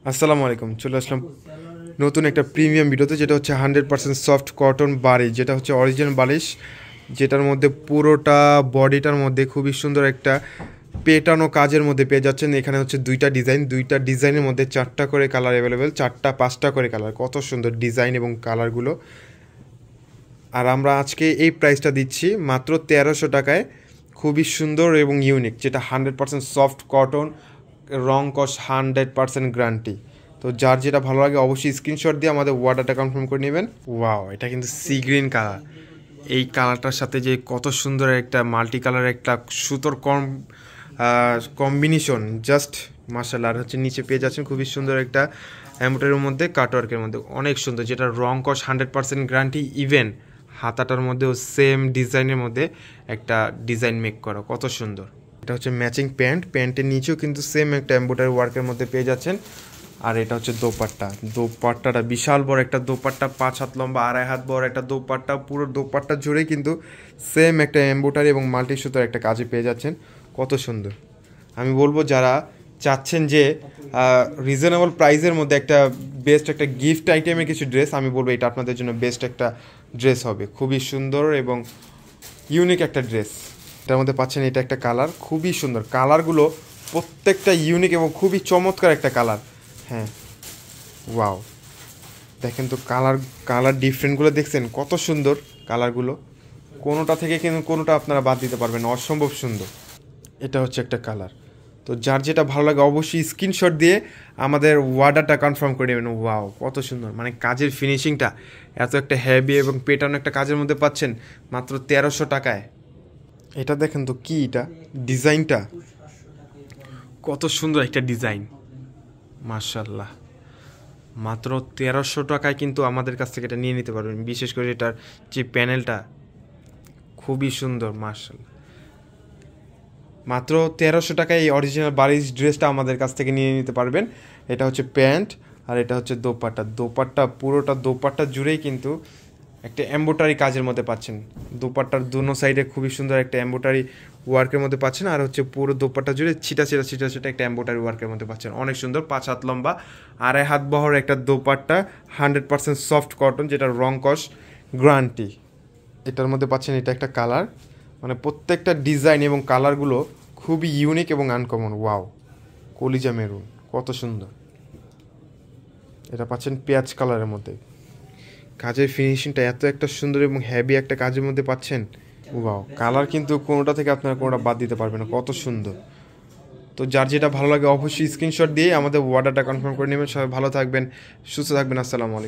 আসসালামু আলাইকুম, চলে আসলাম নতুন একটা প্রিমিয়াম ভিডিওতে, যেটা হচ্ছে 100% সফট কটন বালিশ, যেটা হচ্ছে অরিজিনাল বালিশ, যেটার মধ্যে পুরোটা বডিটার মধ্যে খুবই সুন্দর একটা পেটানো কাজের মধ্যে পেয়ে যাচ্ছেন। এখানে হচ্ছে দুইটা ডিজাইনের মধ্যে 4টা করে কালার অ্যাভেলেবেল, 5টা করে কালার, কত সুন্দর ডিজাইন এবং কালারগুলো। আর আমরা আজকে এই প্রাইসটা দিচ্ছি মাত্র 1300 টাকায়, খুবই সুন্দর এবং ইউনিক, যেটা 100% সফট কটন, রং কস 100% গ্যারান্টি। তো যার যেটা ভালো লাগে অবশ্যই স্ক্রিনশট দিয়ে আমাদের অর্ডারটা কনফার্ম করে নেবেন। ওয়াও, এটা কিন্তু সি গ্রিন কালার। এই কালারটার সাথে যে কত সুন্দর একটা মাল্টি কালার একটা সুতোর কম্বিনেশন, জাস্ট মার্শাল্লাহ। আর হচ্ছে নিচে পেয়ে যাচ্ছেন খুবই সুন্দর একটা এমব্রয়ডারির মধ্যে কাটওয়ার্কের মধ্যে, অনেক সুন্দর, যেটা রং কস 100% গ্যারান্টি। ইভেন হাতাটার মধ্যেও সেম ডিজাইনের মধ্যে একটা ডিজাইন মেক করা, কত সুন্দর। এটা হচ্ছে ম্যাচিং প্যান্টের নিচেও কিন্তু সেম একটা এমব্রয়ডারি ওয়ার্কের মধ্যে পেয়ে যাচ্ছেন। আর এটা হচ্ছে দোপাট্টাটা বিশাল বড় একটা দোপাট্টা, 5 হাত লম্বা, 2.5 হাত বড় একটা দোপাট্টা। পুরো দোপাট্টা জুড়ে কিন্তু সেম একটা এমব্রয়ডারি এবং মাল্টি সুতোর একটা কাজে পেয়ে যাচ্ছেন, কত সুন্দর। আমি বলবো যারা চাচ্ছেন যে রিজনেবল প্রাইসের মধ্যে একটা বেস্ট একটা গিফট আইটেমের কিছু ড্রেস, আমি বলবো এটা আপনাদের জন্য বেস্ট একটা ড্রেস হবে, খুবই সুন্দর এবং ইউনিক একটা ড্রেস। এটার মধ্যে পাচ্ছেন এটা একটা কালার, খুবই সুন্দর, কালারগুলো প্রত্যেকটা ইউনিক এবং খুবই চমৎকার একটা কালার। হ্যাঁ, ওয়াও, দেখেন তো কালার ডিফারেন্টগুলো দেখছেন, কত সুন্দর কালারগুলো। কোনোটা থেকে কিন্তু কোনোটা আপনারা বাদ দিতে পারবেন, অসম্ভব সুন্দর। এটা হচ্ছে একটা কালার। তো যার যেটা ভালো লাগে অবশ্যই স্ক্রিনশট দিয়ে আমাদের অর্ডারটা কনফার্ম করে নেবেন। ওয়াও, কত সুন্দর, মানে কাজের ফিনিশিংটা এত একটা হেভি এবং পেটানো একটা কাজের মধ্যে পাচ্ছেন মাত্র 1300 টাকায়। এটা দেখেন তো কি, এটা ডিজাইনটা কত সুন্দর একটা ডিজাইন, মার্শাল্লাহ। মাত্র 1300 টাকায় কিন্তু আমাদের কাছ থেকে এটা নিয়ে নিতে পারবেন। বিশেষ করে এটার যে প্যানেলটা খুবই সুন্দর, মার্শাল্লাহ। মাত্র 1300 টাকায় এই অরিজিনাল বারিশ ড্রেসটা আমাদের কাছ থেকে নিয়ে নিতে পারবেন। এটা হচ্ছে প্যান্ট আর এটা হচ্ছে দোপাট্টা পুরোটা দোপাট্টা জুড়েই কিন্তু একটা এমব্রয়ডারি কাজের মধ্যে পাচ্ছেন। দোপাট্টার দুনো সাইডে খুবই সুন্দর একটা এমব্রয়ডারি ওয়ার্কের মধ্যে পাচ্ছেন। আর হচ্ছে পুরো দোপাট্টা জুড়ে ছিটা একটা এমব্রয়ডারি ওয়ার্কের মধ্যে পাচ্ছেন, অনেক সুন্দর। 5 হাত লম্বা, 2.5 হাত বহর একটা দোপাট্টা, 100% সফট কটন, যেটা রং কস গ্যারান্টি। এটার মধ্যে পাচ্ছেন এটা একটা কালার, মানে প্রত্যেকটা ডিজাইন এবং কালারগুলো খুবই ইউনিক এবং আনকমন। ওয়াও, কলিজা মেরুন, কত সুন্দর। এটা পাচ্ছেন পেঁয়াজ কালারের মধ্যে, কাজের ফিনিশিংটা এত একটা সুন্দর এবং হেভি একটা কাজের মধ্যে পাচ্ছেন। ওয়াও, কালার কিন্তু কোনোটা থেকে আপনারা কোনোটা বাদ দিতে পারবেন না, কত সুন্দর। তো যার যেটা ভালো লাগে অবশ্যই স্ক্রিনশট দিয়ে আমাদের অর্ডারটা কনফার্ম করে নেবেন। সবাই ভালো থাকবেন, সুস্থ থাকবেন, আসসালামু আলাইকুম।